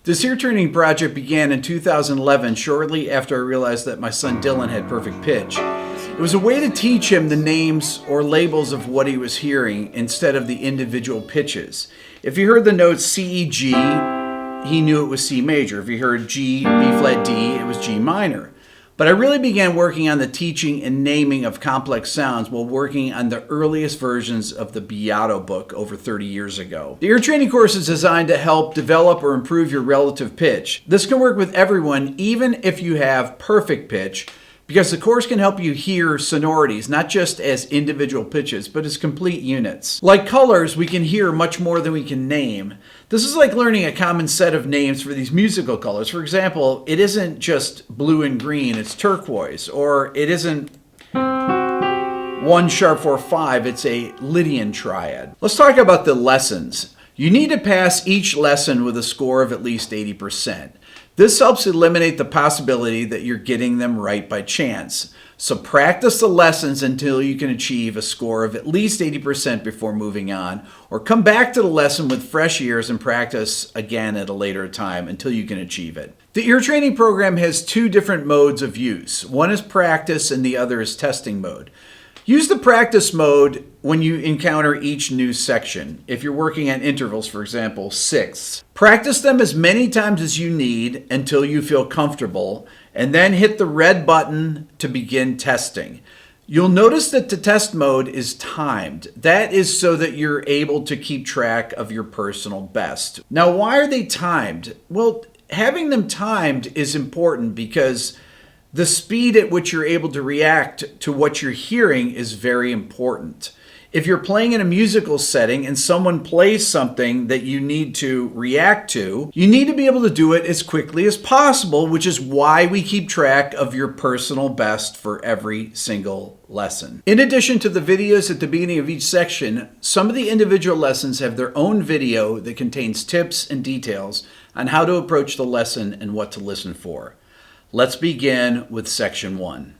This ear training project began in 2011, shortly after I realized that my son Dylan had perfect pitch. It was a way to teach him the names or labels of what he was hearing instead of the individual pitches. If he heard the notes C, E, G, he knew it was C major. If he heard G, B flat, D, it was G minor. But I really began working on the teaching and naming of complex sounds while working on the earliest versions of the Beato book over 30 years ago. The ear training course is designed to help develop or improve your relative pitch. This can work with everyone, even if you have perfect pitch, because the course can help you hear sonorities, not just as individual pitches, but as complete units. Like colors, we can hear much more than we can name. This is like learning a common set of names for these musical colors. For example, it isn't just blue and green, it's turquoise. Or it isn't 1 sharp 4 5, it's a Lydian triad. Let's talk about the lessons. You need to pass each lesson with a score of at least 80%. This helps eliminate the possibility that you're getting them right by chance. So practice the lessons until you can achieve a score of at least 80% before moving on, or come back to the lesson with fresh ears and practice again at a later time until you can achieve it. The ear training program has 2 different modes of use. One is practice and the other is testing mode. Use the practice mode when you encounter each new section. If you're working at intervals, for example, sixths. Practice them as many times as you need until you feel comfortable, and then hit the red button to begin testing. You'll notice that the test mode is timed. That is so that you're able to keep track of your personal best. Now, why are they timed? Well, having them timed is important because the speed at which you're able to react to what you're hearing is very important. If you're playing in a musical setting and someone plays something that you need to react to, you need to be able to do it as quickly as possible, which is why we keep track of your personal best for every single lesson. In addition to the videos at the beginning of each section, some of the individual lessons have their own video that contains tips and details on how to approach the lesson and what to listen for. Let's begin with section 1.